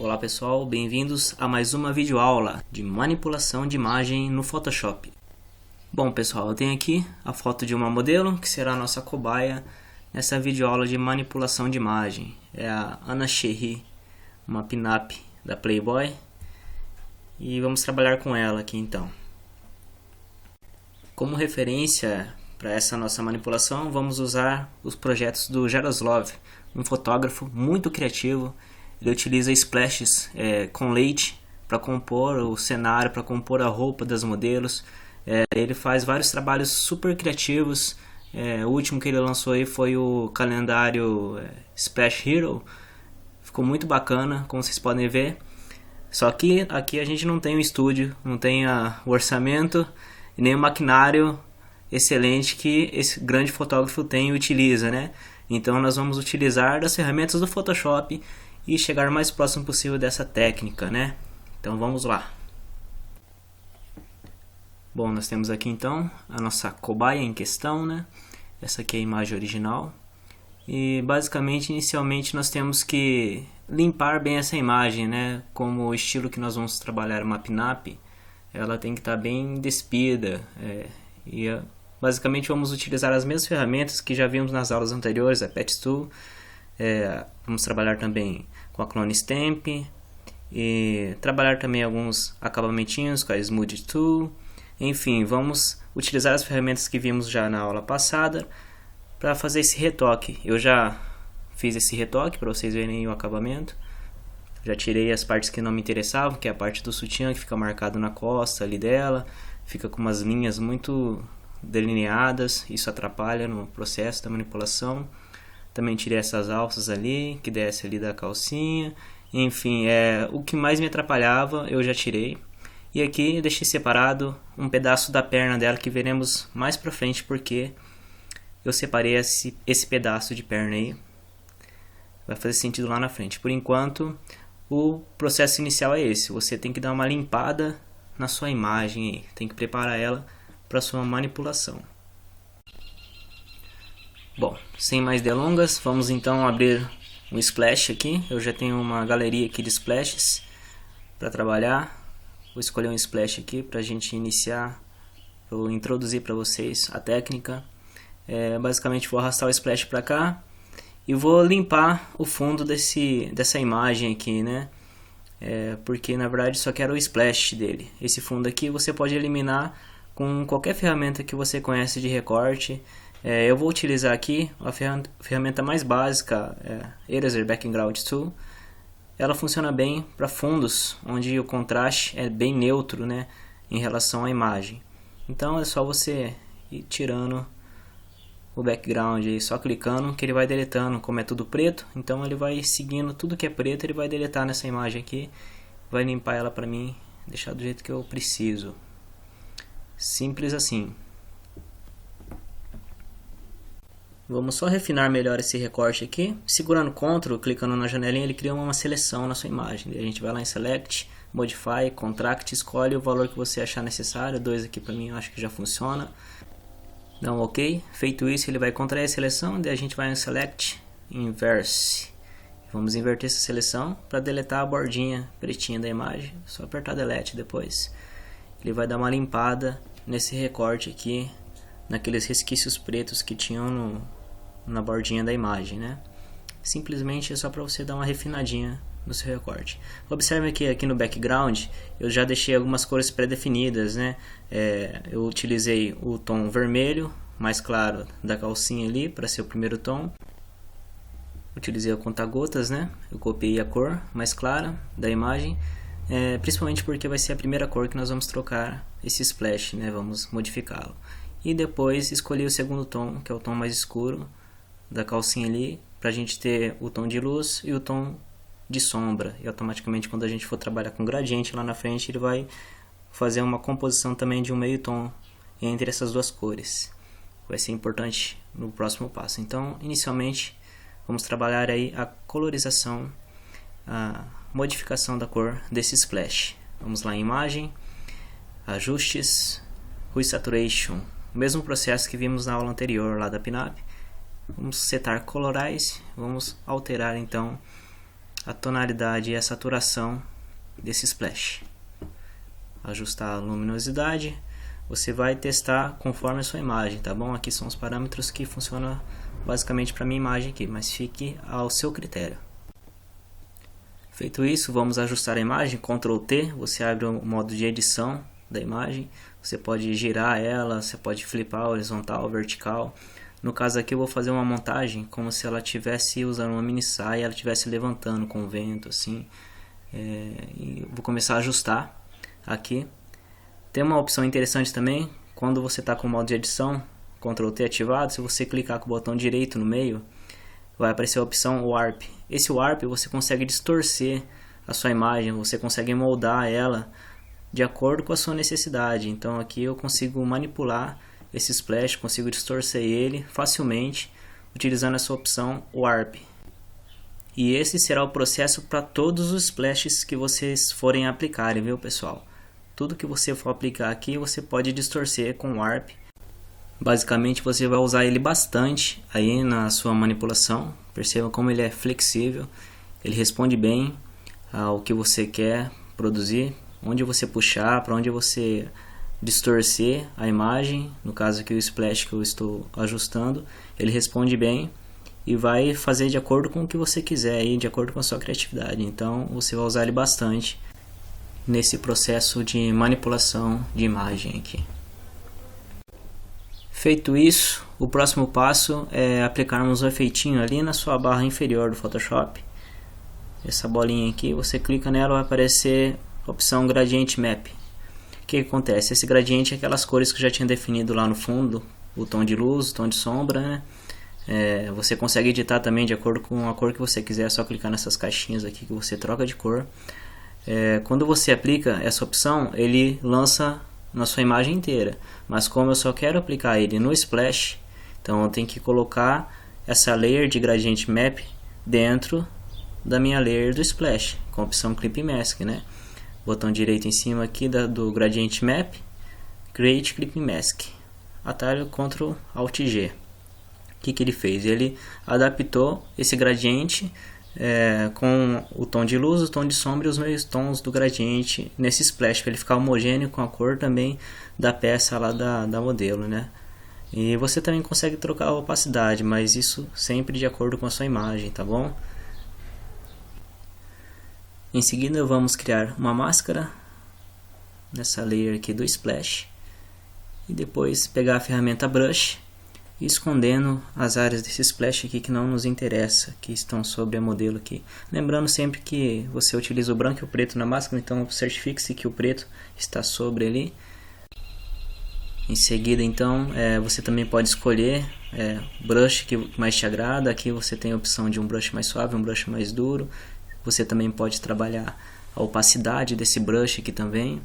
Olá pessoal, bem-vindos a mais uma videoaula de manipulação de imagem no Photoshop. Bom pessoal, eu tenho aqui a foto de uma modelo que será a nossa cobaia nessa videoaula de manipulação de imagem. É a Anna Cherry, uma pin-up da Playboy, e vamos trabalhar com ela aqui então. Como referência para essa nossa manipulação, vamos usar os projetos do Jaroslav, um fotógrafo muito criativo. Ele utiliza splashes com leite para compor o cenário, para compor a roupa das modelos. Ele faz vários trabalhos super criativos. O último que ele lançou aí foi o calendário Splash Hero. Ficou muito bacana, como vocês podem ver. Só que aqui a gente não tem um estúdio, não tem o orçamento e nem o maquinário excelente que esse grande fotógrafo tem e utiliza, né? Então nós vamos utilizar das ferramentas do Photoshop e chegar o mais próximo possível dessa técnica, né? Então vamos lá. Bom, nós temos aqui então a nossa cobaia em questão, né? Essa aqui é a imagem original. E basicamente, inicialmente, nós temos que limpar bem essa imagem, né? Como o estilo que nós vamos trabalhar uma pin-up, ela tem que estar bem despida. Basicamente vamos utilizar as mesmas ferramentas que já vimos nas aulas anteriores, a Patch Tool. Vamos trabalhar também com a Clone Stamp e trabalhar também alguns acabamentinhos com a Smooth Tool. Enfim, vamos utilizar as ferramentas que vimos já na aula passada para fazer esse retoque. Eu já fiz esse retoque para vocês verem o acabamento. Já tirei as partes que não me interessavam, que é a parte do sutiã que fica marcado na costa ali dela, fica com umas linhas muito delineadas, isso atrapalha no processo da manipulação. Também tirei essas alças ali, que desce ali da calcinha. Enfim, o que mais me atrapalhava eu já tirei. E aqui eu deixei separado um pedaço da perna dela que veremos mais pra frente, porque eu separei esse pedaço de perna aí. Vai fazer sentido lá na frente. Por enquanto, o processo inicial é esse. Você tem que dar uma limpada na sua imagem aí. Tem que preparar ela para sua manipulação. Bom, sem mais delongas, vamos então abrir um splash aqui. Eu já tenho uma galeria aqui de splashes para trabalhar. Vou escolher um splash aqui para a gente iniciar. Vou introduzir para vocês a técnica. Basicamente vou arrastar o splash para cá e vou limpar o fundo dessa imagem aqui, né? Porque na verdade só quero o splash dele. Esse fundo aqui você pode eliminar com qualquer ferramenta que você conhece de recorte. Eu vou utilizar aqui a ferramenta mais básica, Eraser Background Tool. Ela funciona bem para fundos onde o contraste é bem neutro, né, em relação à imagem. Então é só você ir tirando o background aí, só clicando, que ele vai deletando. Como é tudo preto, então ele vai seguindo tudo que é preto, ele vai deletar nessa imagem aqui, vai limpar ela para mim, deixar do jeito que eu preciso. Simples assim. Vamos só refinar melhor esse recorte aqui. Segurando Ctrl, clicando na janelinha, ele cria uma seleção na sua imagem. A gente vai lá em Select, Modify, Contract, escolhe o valor que você achar necessário. 2 aqui para mim eu acho que já funciona. Dá um OK. Feito isso, ele vai contrair a seleção. Daí a gente vai em Select, Inverse. Vamos inverter essa seleção para deletar a bordinha pretinha da imagem. Só apertar Delete depois. Ele vai dar uma limpada nesse recorte aqui, naqueles resquícios pretos que tinham na bordinha da imagem, né? Simplesmente é só para você dar uma refinadinha no seu recorte. Observe que aqui no background eu já deixei algumas cores pré-definidas, né? Eu utilizei o tom vermelho mais claro da calcinha ali para ser o primeiro tom. Utilizei o conta-gotas, né? Eu copiei a cor mais clara da imagem, principalmente porque vai ser a primeira cor que nós vamos trocar esse splash, né? Vamos modificá-lo. E depois escolhi o segundo tom, que é o tom mais escuro da calcinha ali, para a gente ter o tom de luz e o tom de sombra. E automaticamente, quando a gente for trabalhar com gradiente lá na frente, ele vai fazer uma composição também de um meio tom entre essas duas cores. Vai ser importante no próximo passo. Então, inicialmente, vamos trabalhar aí a colorização, a modificação da cor desse splash. Vamos lá em Imagem, Ajustes, Hue Saturation. O mesmo processo que vimos na aula anterior lá da pin-up. Vamos setar Colorize, vamos alterar então a tonalidade e a saturação desse splash. Ajustar a luminosidade. Você vai testar conforme a sua imagem, tá bom? Aqui são os parâmetros que funcionam basicamente para minha imagem aqui, mas fique ao seu critério. Feito isso, vamos ajustar a imagem. Ctrl T, você abre o modo de edição da imagem. Você pode girar ela, você pode flipar horizontal, vertical. No caso aqui eu vou fazer uma montagem como se ela estivesse usando uma mini saia e ela estivesse levantando com o vento assim. E vou começar a ajustar aqui. Tem uma opção interessante também, quando você está com o modo de edição, Ctrl T ativado, se você clicar com o botão direito no meio, vai aparecer a opção Warp. Esse Warp você consegue distorcer a sua imagem, você consegue moldar ela de acordo com a sua necessidade. Então aqui eu consigo manipular esse splash, consigo distorcer ele facilmente utilizando essa opção Warp. E esse será o processo para todos os splashes que vocês forem aplicarem, viu pessoal? Tudo que você for aplicar aqui você pode distorcer com Warp. Basicamente você vai usar ele bastante aí na sua manipulação. Perceba como ele é flexível, ele responde bem ao que você quer produzir, onde você puxar, para onde você distorcer a imagem. No caso aqui o splash que eu estou ajustando, ele responde bem e vai fazer de acordo com o que você quiser aí, de acordo com a sua criatividade. Então você vai usar ele bastante nesse processo de manipulação de imagem aqui. Feito isso, o próximo passo é aplicarmos um efeitinho ali na sua barra inferior do Photoshop. Essa bolinha aqui, você clica nela, vai aparecer a opção Gradient Map. O que acontece? Esse gradiente é aquelas cores que eu já tinha definido lá no fundo, o tom de luz, o tom de sombra, né? Você consegue editar também de acordo com a cor que você quiser, é só clicar nessas caixinhas aqui que você troca de cor. Quando você aplica essa opção, ele lança na sua imagem inteira, mas como eu só quero aplicar ele no splash, então eu tenho que colocar essa layer de Gradient Map dentro da minha layer do splash, com a opção Clip Mask, né? Botão direito em cima aqui do Gradient Map, Create Clip Mask, atalho Ctrl Alt G. O que ele fez? Ele adaptou esse gradiente com o tom de luz, o tom de sombra e os meios tons do gradiente nesse splash, para ele ficar homogêneo com a cor também da peça lá da modelo, né? E você também consegue trocar a opacidade, mas isso sempre de acordo com a sua imagem, tá bom? Em seguida vamos criar uma máscara nessa layer aqui do splash e depois pegar a ferramenta Brush e escondendo as áreas desse splash aqui que não nos interessa, que estão sobre a modelo aqui. Lembrando sempre que você utiliza o branco e o preto na máscara, então certifique-se que o preto está sobre ali. Em seguida então você também pode escolher brush que mais te agrada. Aqui você tem a opção de um brush mais suave, um brush mais duro. Você também pode trabalhar a opacidade desse brush aqui também.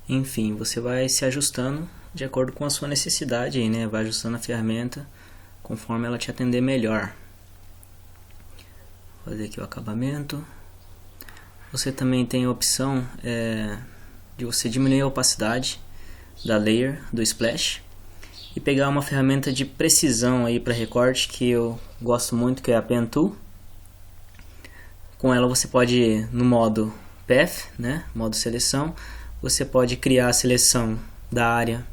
Enfim, você vai se ajustando de acordo com a sua necessidade aí, né? Vai ajustando a ferramenta conforme ela te atender melhor. Vou fazer aqui o acabamento. Você também tem a opção de você diminuir a opacidade da layer do splash e pegar uma ferramenta de precisão aí para recorte que eu gosto muito, que é a Pen Tool. Com ela você pode, no modo Path, né, modo seleção, você pode criar a seleção da área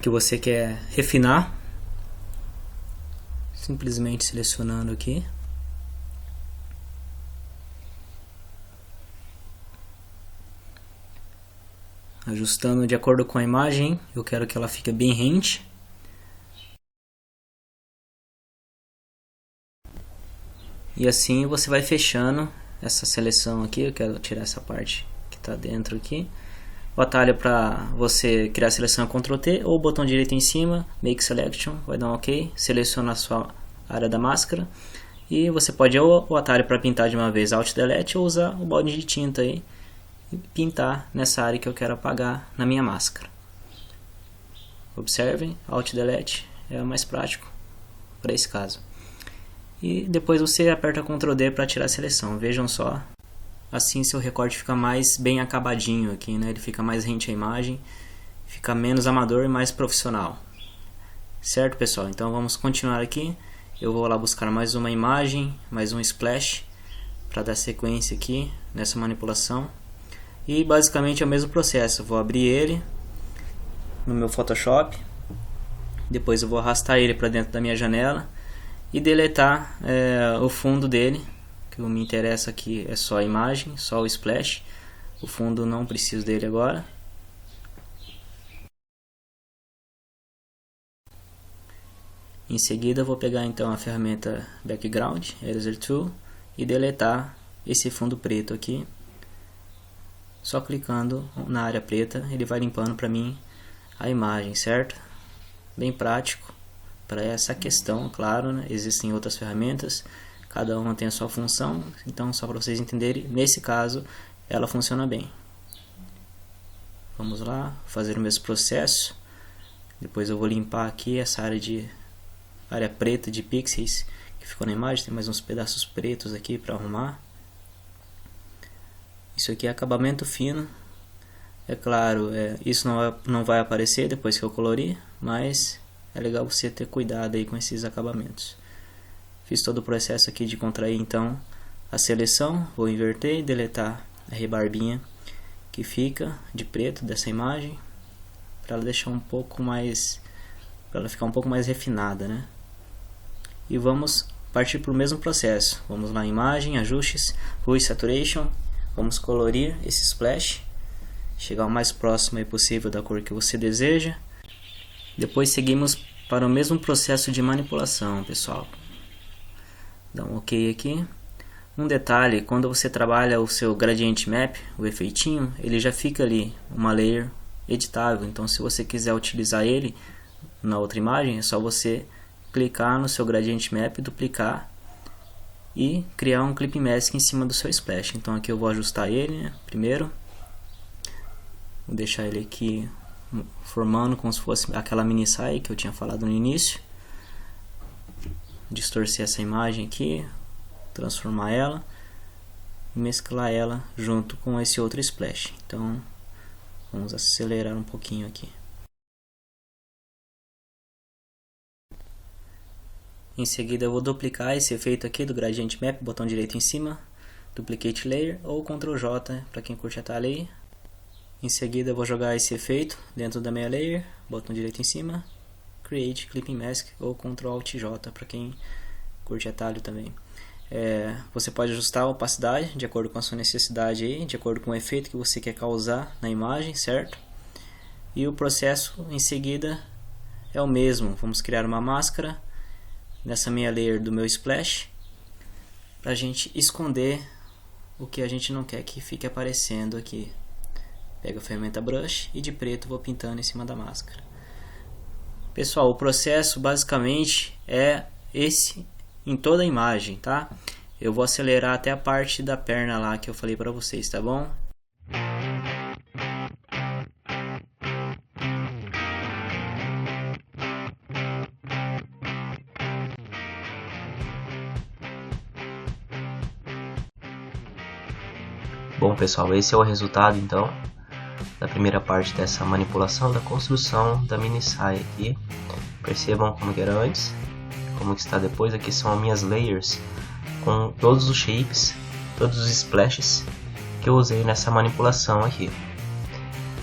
que você quer refinar, simplesmente selecionando aqui. Ajustando de acordo com a imagem, eu quero que ela fique bem rente. E assim você vai fechando essa seleção aqui. Eu quero tirar essa parte que está dentro aqui. O atalho para você criar a seleção é Ctrl T ou o botão direito em cima, Make Selection, vai dar um OK, seleciona a sua área da máscara. E você pode ou o atalho para pintar de uma vez, Alt Delete, ou usar o balde de tinta aí e pintar nessa área que eu quero apagar na minha máscara. Observem, Alt Delete é o mais prático para esse caso. E depois você aperta Ctrl D para tirar a seleção. Vejam só, assim seu recorte fica mais bem acabadinho aqui, né? Ele fica mais rente à imagem, fica menos amador e mais profissional. Certo, pessoal? Então vamos continuar aqui. Eu vou lá buscar mais uma imagem, mais um splash. para dar sequência aqui nessa manipulação. E basicamente é o mesmo processo. Eu vou abrir ele no meu Photoshop, depois eu vou arrastar ele para dentro da minha janela e deletar o fundo dele. O que me interessa aqui é só a imagem, só o splash. O fundo não preciso dele agora. Em seguida eu vou pegar então a ferramenta Background, Eraser Tool, e deletar esse fundo preto aqui. Só clicando na área preta ele vai limpando para mim a imagem, certo? Bem prático para essa questão, claro, né? Existem outras ferramentas, cada uma tem a sua função, então só para vocês entenderem, nesse caso ela funciona bem. Vamos lá, fazer o mesmo processo. Depois eu vou limpar aqui essa área preta de pixels que ficou na imagem. Tem mais uns pedaços pretos aqui para arrumar. Isso aqui é acabamento fino. É claro, isso não vai aparecer depois que eu colorir, mas é legal você ter cuidado aí com esses acabamentos. Fiz todo o processo aqui de contrair então a seleção. Vou inverter e deletar a rebarbinha que fica de preto dessa imagem, para ela deixar para ela ficar um pouco mais refinada, né? E vamos partir para o mesmo processo. Vamos lá, imagem, ajustes, Hue Saturation. Vamos colorir esse splash, chegar o mais próximo aí possível da cor que você deseja. Depois seguimos para o mesmo processo de manipulação, pessoal. Dá um OK aqui. Um detalhe, quando você trabalha o seu Gradient Map, o efeitinho, ele já fica ali, uma layer editável. Então se você quiser utilizar ele na outra imagem, é só você clicar no seu Gradient Map, duplicar e criar um Clip Mask em cima do seu splash. Então aqui eu vou ajustar ele, né, primeiro. Vou deixar ele aqui formando como se fosse aquela mini saia que eu tinha falado no início. Distorcer essa imagem aqui, transformar ela e mesclar ela junto com esse outro splash. Então vamos acelerar um pouquinho aqui. Em seguida eu vou duplicar esse efeito aqui do Gradient Map, botão direito em cima, Duplicate Layer ou Ctrl J para quem curte atalho aí. Em seguida eu vou jogar esse efeito dentro da minha layer, botão direito em cima, Create Clipping Mask ou Ctrl Alt J para quem curte atalho também. Você pode ajustar a opacidade de acordo com a sua necessidade aí, de acordo com o efeito que você quer causar na imagem, certo? E o processo em seguida é o mesmo. Vamos criar uma máscara nessa minha layer do meu splash para a gente esconder o que a gente não quer que fique aparecendo aqui. Pego a ferramenta Brush e de preto vou pintando em cima da máscara. Pessoal, o processo basicamente é esse em toda a imagem, tá? Eu vou acelerar até a parte da perna lá que eu falei para vocês, tá bom? Bom pessoal, esse é o resultado então da primeira parte dessa manipulação da construção da mini saia aqui. Percebam como que era antes, como que está depois. Aqui são as minhas layers com todos os shapes, todos os splashes que eu usei nessa manipulação aqui.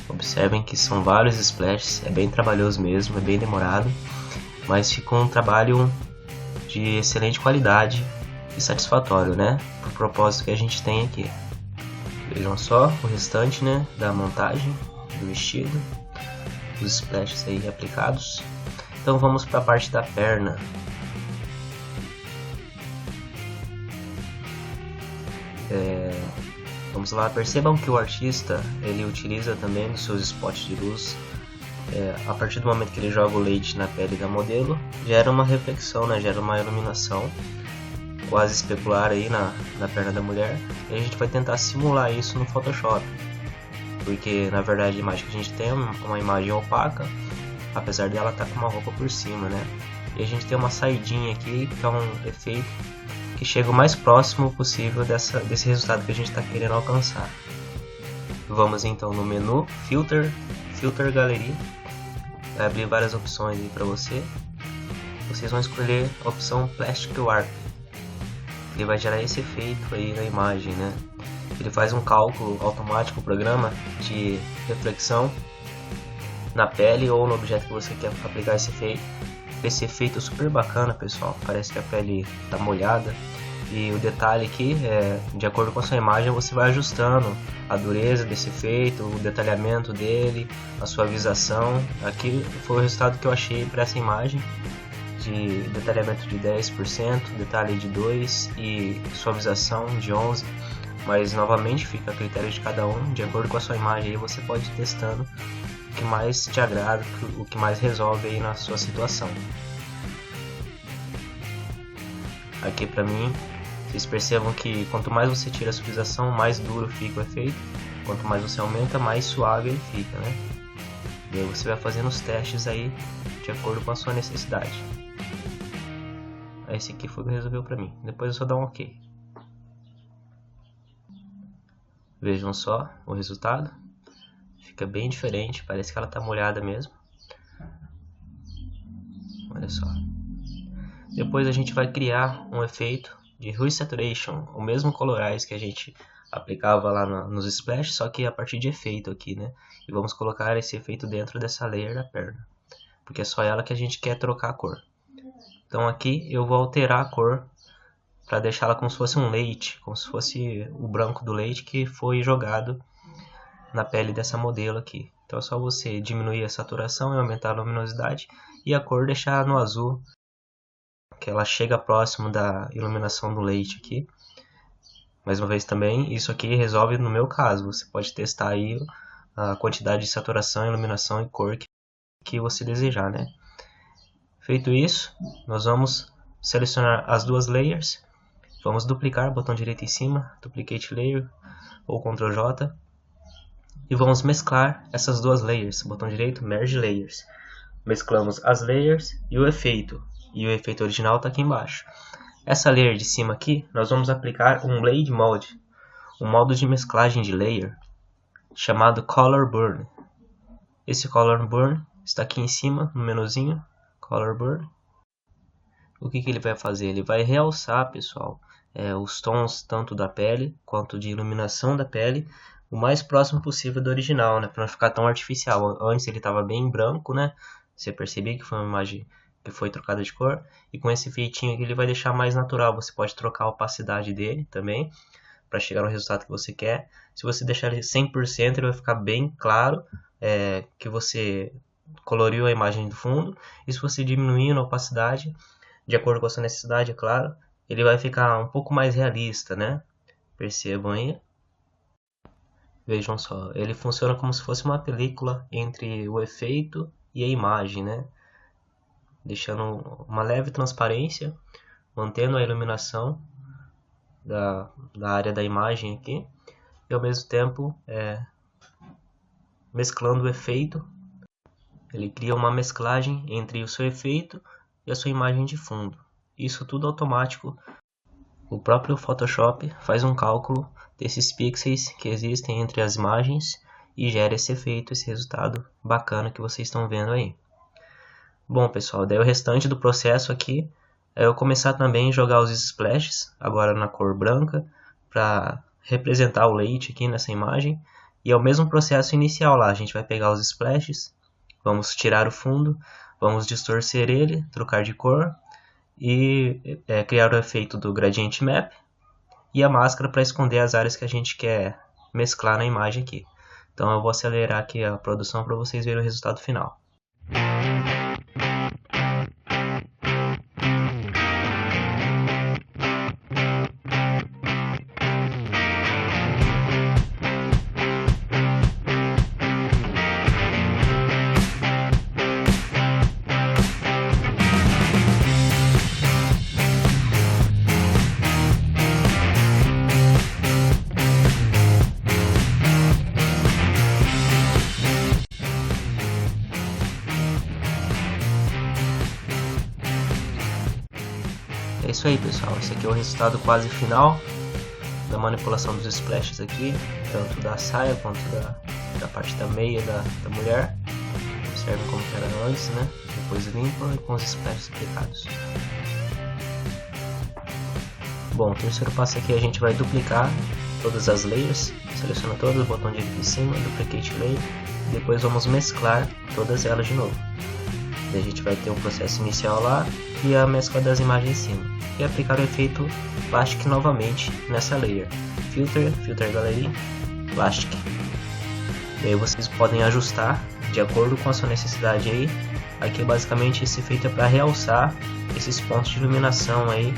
Observem que são vários splashes, é bem trabalhoso mesmo, é bem demorado, mas ficou um trabalho de excelente qualidade e satisfatório, né, pro propósito que a gente tem aqui. Vejam só o restante, né, da montagem do vestido, os splashes aí aplicados. Então vamos para a parte da perna. Vamos lá, percebam que o artista ele utiliza também os seus spots de luz. A partir do momento que ele joga o leite na pele da modelo, gera uma reflexão, né, gera uma iluminação quase especular aí na perna da mulher, e a gente vai tentar simular isso no Photoshop, porque na verdade a imagem que a gente tem é uma imagem opaca, apesar dela estar com uma roupa por cima, né? E a gente tem uma saidinha aqui que é um efeito que chega o mais próximo possível desse resultado que a gente está querendo alcançar. Vamos então no menu Filter Gallery, vai abrir várias opções aí para você. Vocês vão escolher a opção Plastic Warp. ele vai gerar esse efeito aí na imagem, né? Ele faz um cálculo automático, o programa, de reflexão na pele ou no objeto que você quer aplicar esse efeito. Esse efeito é super bacana, pessoal, parece que a pele está molhada. E o detalhe aqui é, de acordo com a sua imagem, você vai ajustando a dureza desse efeito, o detalhamento dele, a suavização. Aqui foi o resultado que eu achei para essa imagem, de detalhamento de 10%, detalhe de 2% e suavização de 11%. Mas novamente fica a critério de cada um, de acordo com a sua imagem, aí você pode ir testando o que mais te agrada, o que mais resolve aí na sua situação. Aqui pra mim, vocês percebam que quanto mais você tira a suavização, mais duro fica o efeito. Quanto mais você aumenta, mais suave ele fica, né? E aí você vai fazendo os testes aí de acordo com a sua necessidade. Esse aqui foi o que resolveu pra mim. Depois eu só dar um OK. Vejam só o resultado. Fica bem diferente, parece que ela tá molhada mesmo. Olha só. Depois a gente vai criar um efeito de Hue Saturation, o mesmo colorize que a gente aplicava lá nos splashes, só que a partir de efeito aqui, né? E vamos colocar esse efeito dentro dessa layer da perna, porque é só ela que a gente quer trocar a cor. Então aqui eu vou alterar a cor para deixá-la como se fosse um leite, como se fosse o branco do leite que foi jogado na pele dessa modelo aqui. Então é só você diminuir a saturação e aumentar a luminosidade e a cor deixar no azul, que ela chega próximo da iluminação do leite aqui. Mais uma vez também, isso aqui resolve no meu caso. Você pode testar aí a quantidade de saturação, iluminação e cor que você desejar, né? Feito isso, nós vamos selecionar as duas layers. Vamos duplicar, botão direito em cima, Duplicate Layer ou Ctrl J. E vamos mesclar essas duas layers, botão direito, Merge Layers. Mesclamos as layers e o efeito. E o efeito original está aqui embaixo. Essa layer de cima aqui, nós vamos aplicar um Blade Mode, um modo de mesclagem de layer, chamado Color Burn. Esse Color Burn está aqui em cima, no menuzinho, Color Burn. O que ele vai fazer? Ele vai realçar, pessoal, os tons tanto da pele, quanto de iluminação da pele, o mais próximo possível do original, né? Para não ficar tão artificial. Antes ele estava bem branco, né? Você percebia que foi uma imagem que foi trocada de cor, e com esse efeitinho aqui ele vai deixar mais natural. Você pode trocar a opacidade dele também, para chegar no resultado que você quer. Se você deixar ele 100%, ele vai ficar bem claro que você coloriu a imagem do fundo, e se você diminuir a opacidade, de acordo com a sua necessidade, é claro, ele vai ficar um pouco mais realista, né? Percebam aí. Vejam só, ele funciona como se fosse uma película entre o efeito e a imagem, né? Deixando uma leve transparência, mantendo a iluminação da área da imagem aqui, e ao mesmo tempo mesclando o efeito. Ele cria uma mesclagem entre o seu efeito e a sua imagem de fundo. Isso tudo automático. O próprio Photoshop faz um cálculo desses pixels que existem entre as imagens e gera esse efeito, esse resultado bacana que vocês estão vendo aí. Bom, pessoal, daí o restante do processo aqui é eu começar também a jogar os splashes, agora na cor branca, para representar o leite aqui nessa imagem. E é o mesmo processo inicial lá, a gente vai pegar os splashes, vamos tirar o fundo, vamos distorcer ele, trocar de cor e criar o efeito do Gradient Map e a máscara para esconder as áreas que a gente quer mesclar na imagem aqui. Então eu vou acelerar aqui a produção para vocês verem o resultado final. É isso aí, pessoal, esse aqui é o resultado quase final da manipulação dos splashes aqui, tanto da saia quanto da parte da meia da mulher. Observem como era antes, né? Depois limpa e com os splashes aplicados. Bom, o terceiro passo aqui a gente vai duplicar todas as layers, seleciona todas, botão direito em cima, duplicate layer, depois vamos mesclar todas elas de novo. Daí a gente vai ter um processo inicial lá e a mescla das imagens em cima. E aplicar o efeito Plastic novamente nessa layer. Filter Gallery, Plastic. Daí vocês podem ajustar de acordo com a sua necessidade aí. Aqui basicamente esse efeito é para realçar esses pontos de iluminação aí,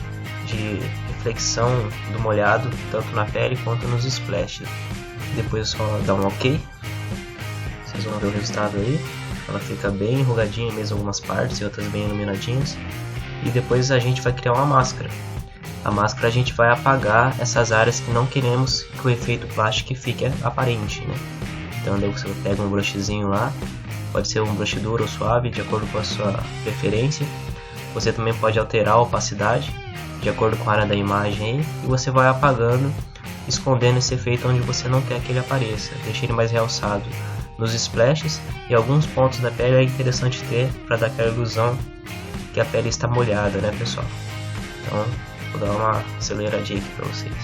de reflexão do molhado, tanto na pele quanto nos splashes. Depois é só dar um OK. Vocês vão ver o resultado aí. Ela fica bem enrugadinha mesmo em algumas partes e outras bem iluminadinhas. E depois a gente vai criar uma máscara. A máscara a gente vai apagar essas áreas que não queremos que o efeito plástico fique aparente, né? Então daí você pega um brushzinho lá, pode ser um brush duro ou suave, de acordo com a sua preferência. Você também pode alterar a opacidade, de acordo com a área da imagem aí, e você vai apagando, escondendo esse efeito onde você não quer que ele apareça, deixa ele mais realçado nos splashes, e alguns pontos da pele é interessante ter para dar aquela ilusão que a pele está molhada, né, pessoal? Então vou dar uma aceleradinha aqui para vocês.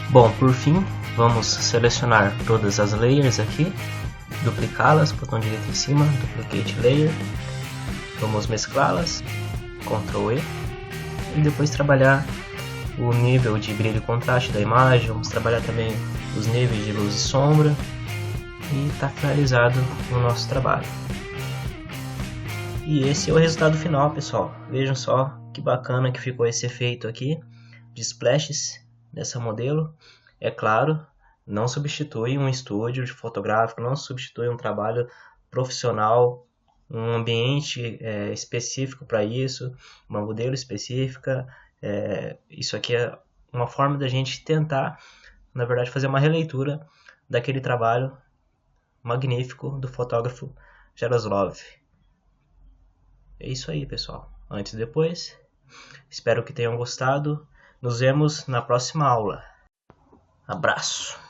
Bom, por fim, vamos selecionar todas as layers aqui, duplicá-las, botão direito em cima, duplicate layer, vamos mesclá-las, Ctrl E, e depois trabalhar o nível de brilho e contraste da imagem, vamos trabalhar também os níveis de luz e sombra, e está finalizado o nosso trabalho. E esse é o resultado final, pessoal. Vejam só que bacana que ficou esse efeito aqui de splashes dessa modelo. É claro, não substitui um estúdio de fotográfico, não substitui um trabalho profissional, um ambiente específico para isso, uma modelo específica. Isso aqui é uma forma da gente tentar, na verdade, fazer uma releitura daquele trabalho magnífico do fotógrafo Jaroslav. É isso aí, pessoal. Antes e depois. Espero que tenham gostado. Nos vemos na próxima aula. Abraço!